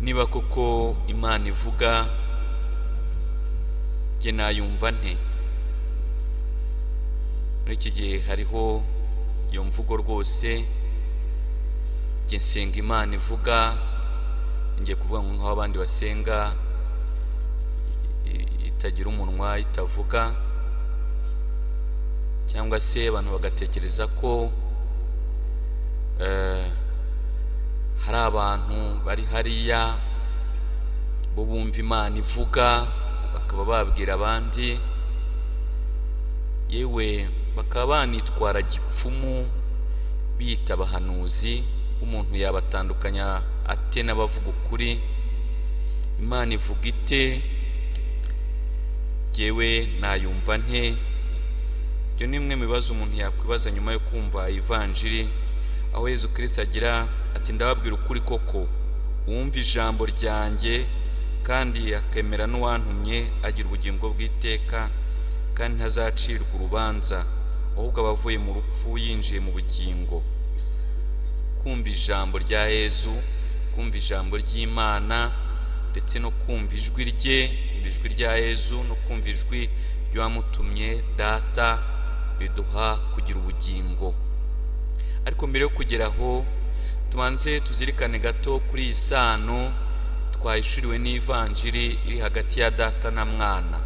niba koko Imana ivuga jye nayumva nte? Muri iki gihe hariho iyo mvugo rwose, jye nsenga Imana ivuga, ngiye kuvuga ngo nk'aho abandi basenga itagira umunwa itavuga, cyangwa se abantu bagatekereza ko hari abantu bari hariya bo bumva Imana ivuga bakaba babwira abandi, yewe bakaba banitwara gipfumu bita abahanuzi. Umuntu yabatandukanya ate n'abavuga ukuri? Imana ivuga ite? Jewe nayumva nte? Ibyo ni bimwe mu bibazo umuntu yakwibaza nyuma yo kumva ivanjiri, aho Yezu Kristo agira ati ndababwira ukuri koko, uwumva ijambo ryanjye kandi akemera n'uwantumye agira ubugingo bw'iteka, kandi ntazacirwa urubanza, ahubwo abavuye mu rupfu yinjiye mu bugingo. Kumva ijambo rya Yezu, kumva ijambo ry'Imana, ndetse no kumva ijwi rye, ijwi rya Yezu no kumva ijwi ry'uwamutumye Data, biduha kugira ubugingo. Ariko mbere yo kugera aho, tubanze tuzirikane gato kuri iyi sano twahishuriwe n'ivanjiri iri hagati ya Data na Mwana.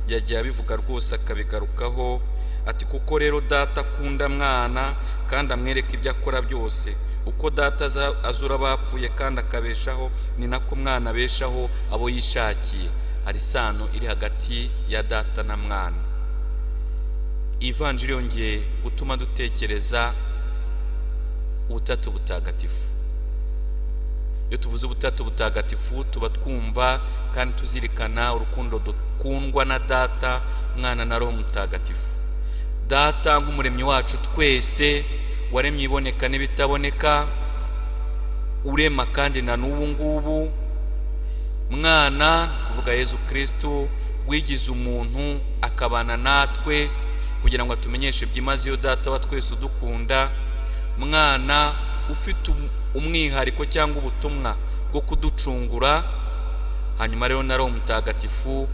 Yagiye abivuga rwose akabigarukaho ati kuko rero Data akunda Mwana kandi amwereka ibyo akora byose. Uko Data azura abapfuye kandi akabeshaho, ni nako Mwana abeshaho abo yishakiye. Hari sano iri hagati ya Data na Mwana. Ivanjiri yongeye gutuma dutekereza ubutatu butagatifu. Iyo tuvuze ubutatu butagatifu tuba twumva kandi tuzirikana urukundo dukundwa na Data, Mwana na Roho Mutagatifu. Data nk'umuremyi wacu twese, waremye iboneka n'ibitaboneka, urema kandi na n'ubu ngubu. Mwana kuvuga Yezu Kristo wigize umuntu akabana natwe kugira ngo atumenyeshe byimazeyo Data wa twese udukunda. Mwana ufite umwihariko cyangwa ubutumwa bwo kuducungura. Hanyuma rero na Roho Mutagatifu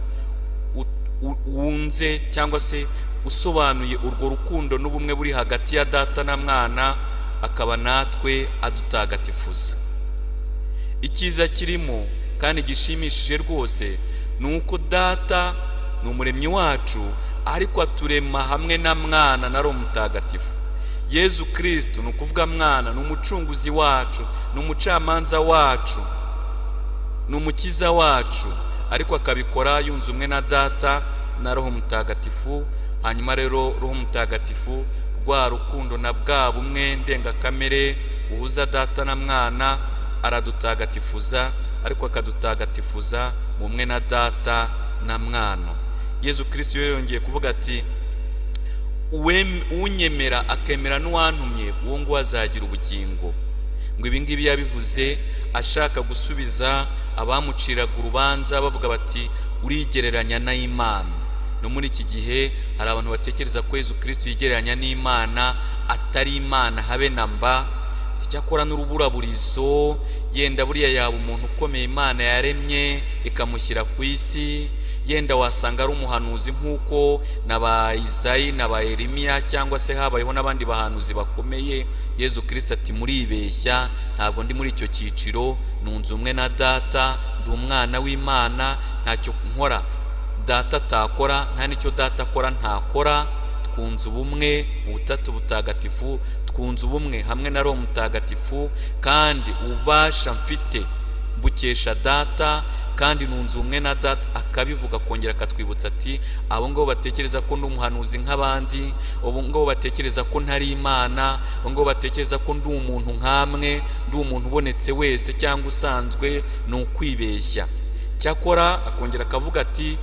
wunze cyangwa se usobanuye urwo rukundo n'ubumwe buri hagati ya Data na Mwana, akaba natwe adutagatifuza. Icyiza kirimo kandi gishimishije rwose ni uko Data ni umuremyi wacu, ariko aturema hamwe na Mwana na Roho Mutagatifu. Yezu Kristo ni ukuvuga Mwana ni umucunguzi wacu, ni umucamanza wacu, ni umukiza wacu, ariko akabikora yunze umwe na Data na Roho Mutagatifu. Hanyuma rero Roho Mutagatifu, rwa rukundo na bwa bumwe ndengakamere buhuza Data na Mwana, aradutagatifuza, ariko akadutagatifuza mu mwe na Data na Mwana. Yezu Kristo yongeye kuvuga ati unyemera akemera n'uwantumye, uwo ngo azagira ubugingo. Ngo ibi ngibi yabivuze ashaka gusubiza abamuciraga urubanza bavuga bati urigereranya na Imana. No muri iki gihe hari abantu batekereza ko Yezu Kristo yigereranya n'Imana, atari Imana habe namba. Cyakora n'uruburaburizo, yenda buriya yaba umuntu ukomeye Imana yaremye ikamushyira ku isi, yenda wasanga ari umuhanuzi nk'uko n'aba Isayi n'aba Yeremiya, cyangwa se habayeho n'abandi bahanuzi bakomeye. Yezu Kristo ati muribeshya, ntabwo ndi muri icyo cyiciro, nunze umwe na Data, ndi umwana w'Imana, ntacyo nkora Data atakora, nta n'icyo Data akora ntakora. Twunze ubumwe mu butatu butagatifu, twunze ubumwe hamwe na Roho Mutagatifu, kandi ubasha mfite mbukesha Data, kandi nunze umwe na Data. Akabivuga kongera akatwibutsa ati abo ngabo batekereza ko ndi umuhanuzi nk'abandi, abo ngabo batekereza ko ntari Imana, abo ngabo batekereza ko ndi umuntu nk'amwe, ndi umuntu ubonetse wese cyangwa usanzwe, ni ukwibeshya. Cyakora akongera akavuga ati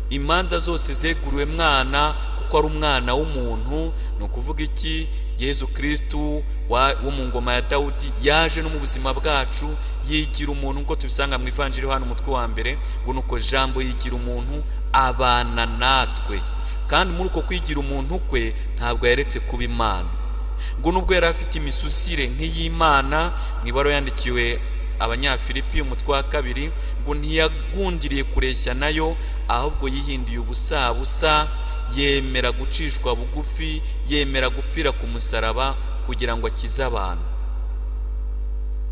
imanza zose zeguriwe Mwana kuko ari umwana w'umuntu. Ni ukuvuga iki? Yezu Kristo wo mu ngoma ya Dawudi yaje no mu buzima bwacu yigira umuntu, nkuko tubisanga mu ivanjiri hano umutwe wa mbere, ngo nuko jambo yigira umuntu abana natwe. Kandi muri uko kwigira umuntu kwe ntabwo yaretse kuba Imana. ngo nubwo yari afite imisusire nk'iy'Imana, mu ibaro yandikiwe Abanyafilipi umutwe wa 2 ngo ntiyagundiriye kureshya nayo, ahubwo yihinduye ubusabusa, yemera gucishwa bugufi, yemera gupfira ku musaraba kugira ngo akize abantu.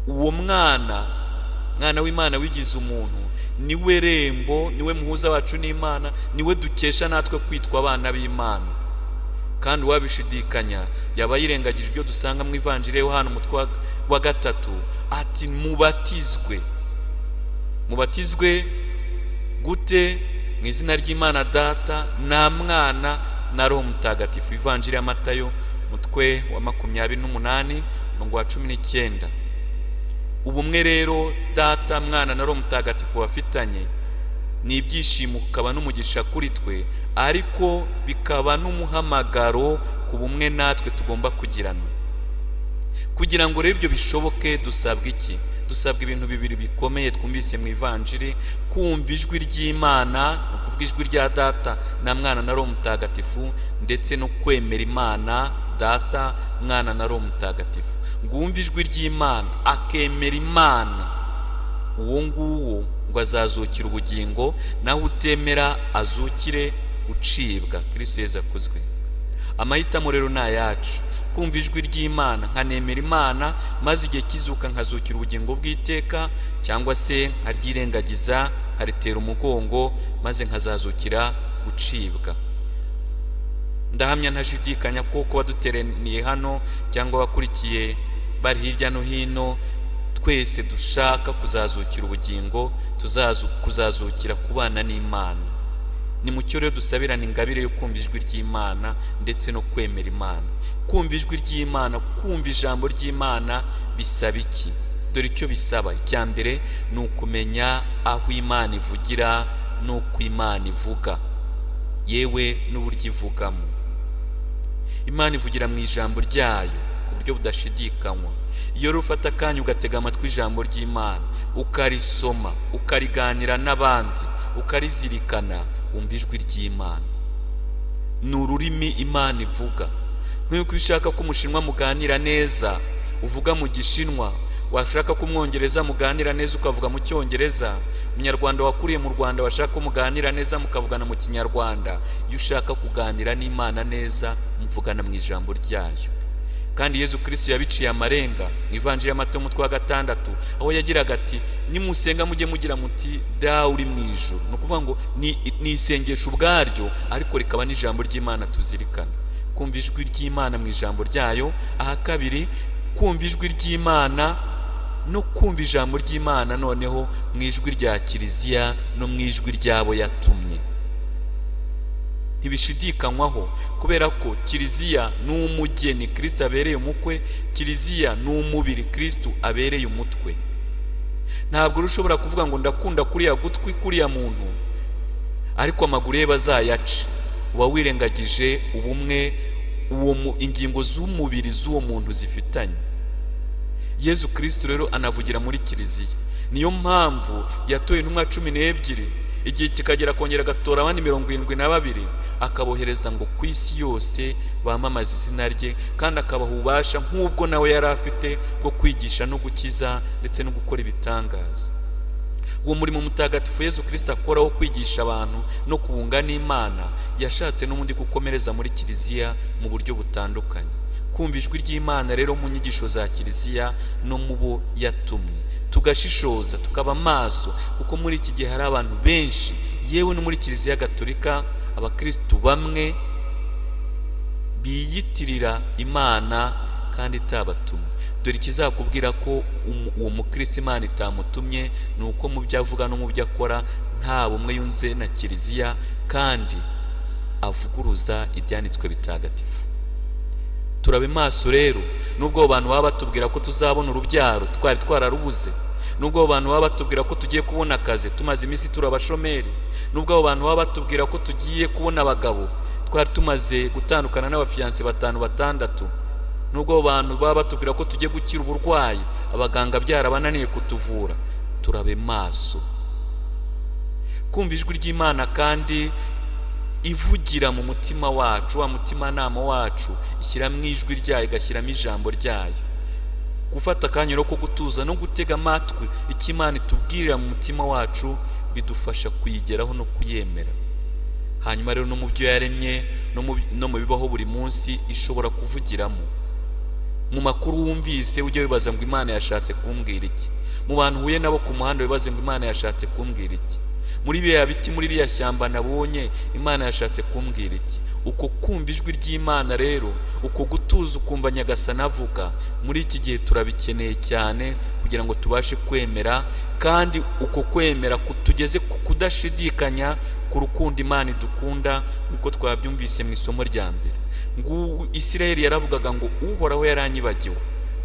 Uwo mwana w'Imana wigize umuntu niwe rembo, niwe muhuza wacu n'Imana, niwe dukesha natwe kwitwa abana b'Imana. Kandi wabishidikanya yaba yirengagije ibyo dusanga mu Ivanjiri ya Yohana umutwe wa 3 ati mubatizwe gute? Mu izina ry'Imana Data na Mwana na Roho Mutagatifu. Ivanjiri ya Matayo umutwe wa 28 umurongo wa 19. Ubumwe rero Data, Mwana na Roho Mutagatifu bafitanye ni ibyishimo, ukaba n'umugisha kuri twe, ariko bikaba n'umuhamagaro ku bumwe natwe tugomba kugirana. Kugira ngo rero ibyo bishoboke dusabwa iki? Dusabwa ibintu bibiri bikomeye twumvise mu Ivanjiri: kumva ijwi ry'Imana, no kuvuga ijwi rya Data na Mwana na Roho Mutagatifu, ndetse no kwemera Imana Data, Mwana na Roho Mutagatifu. Ngumva ijwi ry'Imana akemera Imana, uwo nguwo ngo azazukira ubugingo, naho utemera azukire gucibwa. Kristo Yesu akuzwe. Amahitamo rero ni ayacu: kumva ijwi ry'Imana nkanemera Imana, maze igihe kizuka nkazukira ubugingo bw'iteka, cyangwa se nkaryirengagiza nkaritera umugongo maze nkazazukira gucibwa. Ndahamya ntashidikanya ko kuba duteraniye hano cyangwa bakurikiye bari hirya no hino, twese dushaka kuzazukira ubugingo, kuzazukira kubana n'Imana. Ni mucyo rero dusabirana ingabire yo kumva ijwi ry'Imana ndetse no kwemera Imana. Kumva ijwi ry'Imana, kumva ijambo ry'Imana bisaba iki? Dore icyo bisaba. Icya mbere ni ukumenya aho Imana ivugira n'uko Imana ivuga, yewe n'uburyo ivugamo. Imana ivugira mu ijambo ryayo ku buryo budashidikanywa. Iyo rufata akanya ugatega amatwi ijambo ry'Imana, ukarisoma, ukariganira n'abandi, ukarizirikana, umva ijwi ry'Imana. Ni ururimi Imana ivuga. Nk'uko ushaka ko umushinwa muganira neza uvuga mu Gishinwa, washaka ko umwongereza muganira neza ukavuga mu Cyongereza, Umunyarwanda wakuriye mu Rwanda washaka ko muganira neza mukavugana mu Kinyarwanda. Iyo ushaka kuganira n'Imana neza muvugana mu ijambo ryayo. Kandi Yesu Kristo yabiciye amarenga mu Ivanjiri ya Matayo umutwe wa 6, aho yagiraga ati nimusenga mujye mugira muti Dawe uri mu ijuru. No kuvuga ngo ni isengesho ubwaryo, ariko rikaba n'ijambo ry'Imana tuzirikana. Kumva ijwi ry'Imana mu ijambo ryayo. Aha kabiri, kumva ijwi ry'Imana no kumva ijambo ry'Imana noneho mu ijwi rya Kiliziya no mu ijwi ryabo yatumye. Ntibishidikanywaho, kubera ko Kiliziya ni umugeni Kristo abereye umukwe, Kiliziya ni umubiri Kristo abereye umutwe. Ntabwo rushobora kuvuga ngo ndakunda kuriya gutwi kuriya muntu, ariko amaguru ye bazayaca. Uba wirengagije ubumwe ingingo z'umubiri z'uwo muntu zifitanye. Yesu Kristo rero anavugira muri Kiliziya. Niyo mpamvu yatoye intumwa 12, igihe kikagera kongera agatora abandi 72, akabohereza ngo ku isi yose bamamaza izina rye, kandi akabaha ububasha nk'ubwo nawe yari afite bwo kwigisha no gukiza ndetse no gukora ibitangaza. Uwo murimo mutagatifu Yesu Kristo akora wo kwigisha abantu no kubunga n'Imana, yashatse n'ubundi gukomereza muri Kiliziya mu buryo butandukanye. Kumva ijwi ry'Imana rero mu nyigisho za Kiliziya no mu bo yatumye, tugashishoza tukaba maso, kuko muri iki gihe hari abantu benshi, yewe no muri Kiliziya Gatolika, abakristo bamwe biyitirira Imana kandi itabatumye. Dore ikizakubwira ko uwo mukristo Imana itamutumye ni uko mu byo avuga no mu byo akora nta bumwe yunze na Kiliziya, kandi avuguruza ibyanditswe bitagatifu. Turabe maso rero, nubwo abantu baba batubwira ko tuzabona urubyaro twari twararubuze, nubwo abantu baba batubwira ko tugiye kubona akazi tumaze iminsi turabashomeri, nubwo abantu baba batubwira ko tugiye kubona abagabo twari tumaze gutandukana n'abafiyanse 5-6, nubwo abantu baba batubwira ko tugiye gukira uburwayi abaganga byarabananiye kutuvura. Turabe maso. Kumva ijwi ry'Imana kandi ivugira mu mutima wacu, wa mutima nama wacu ishyiramo ijwi ryayo, igashyiramo ijambo ryayo. gufata akanya ko gutuza no gutega amatwi icyo Imana itubwirira mu mutima wacu bidufasha kuyigeraho no kuyemera. Hanyuma rero no mu byo yaremye no mu bibaho buri munsi ishobora kuvugiramo. Mu makuru wumvise ujye wibaza ngo Imana yashatse kumbwira iki. Mu bantu huye nabo ku muhanda wibaze ngo Imana yashatse kumbwira iki. Muri biriya biti muri ririya shyamba nabonye Imana yashatse kumbwira iki. Uko kumva ijwi ry'Imana rero, uko gutuza ukumva Nyagasani avuga, muri iki gihe turabikeneye cyane kugira ngo tubashe kwemera, kandi uko kwemera kutugeze ku kudashidikanya ku rukundo Imana idukunda, uko twabyumvise mu isomo rya mbere. Ngo Isirayeli yaravugaga ngo Uhoraho yaranyibagiwe.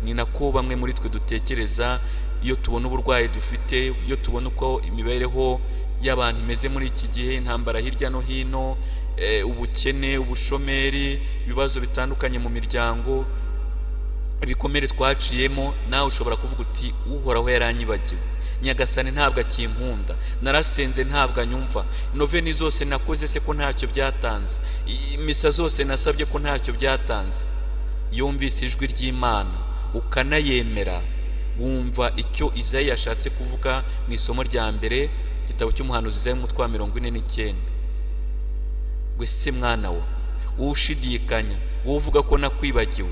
Ni nako bamwe muri twe dutekereza iyo tubona uburwayi dufite, iyo tubona uko imibereho y'abantu imeze muri iki gihe, intambara hirya no hino, ubukene, ubushomeri, ibibazo bitandukanye mu miryango, ibikomere twaciyemo, nawe ushobora kuvuga uti Uhoraho yaranyibagiwe. Nyagasani ntabwo akinkunda, narasenze ntabwo anyumva, noveni zose nakoze se ko ntacyo byatanze, imisa zose nasabye ko ntacyo byatanze. Yumvise ijwi ry'Imana ukanayemera, wumva icyo Izayi yashatse kuvuga mu isomo rya mbere igitabo cy'umuhanuzi Izayi umutwe wa 49. Gwe se mwana we ushidikanya, uvuga ko nakwibagiwe.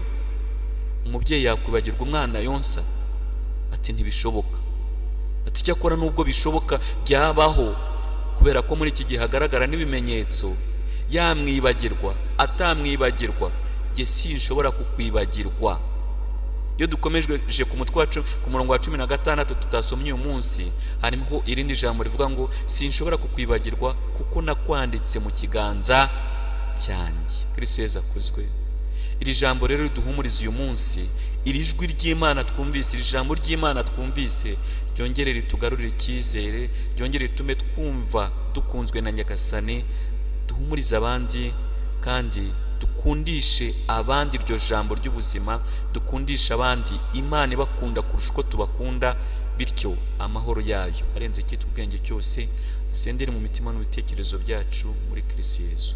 Umubyeyi yakwibagirwa umwana yonsa? Ati ntibishoboka. Ati cyakora nubwo bishoboka byabaho, kubera ko muri iki gihe hagaragara n'ibimenyetso. Yamwibagirwa atamwibagirwa, jye sinshobora kukwibagirwa. Iyo dukomeje ku mutwe wacu ku murongo wa 16 tutasomye uyu munsi, harimo irindi jambo rivuga ngo sinshobora kukwibagirwa kuko nakwanditse mu kiganza cyanjye. Kristo Yesu akuzwe. Iri jambo rero riduhumuriza uyu munsi, iri jwi ry'Imana twumvise, iri jambo ry'Imana twumvise, ryongere ritugarurire icyizere, ryongere ritume twumva dukunzwe na Nyagasani, duhumuriza abandi kandi dukundishe abandi iryo jambo ry'ubuzima, dukundisha abandi Imana ibakunda kurusha uko tubakunda, bityo amahoro yayo arenze cyitwa ubwenge cyose asendere mu mitima n'ibitekerezo byacu muri Kristo Yesu.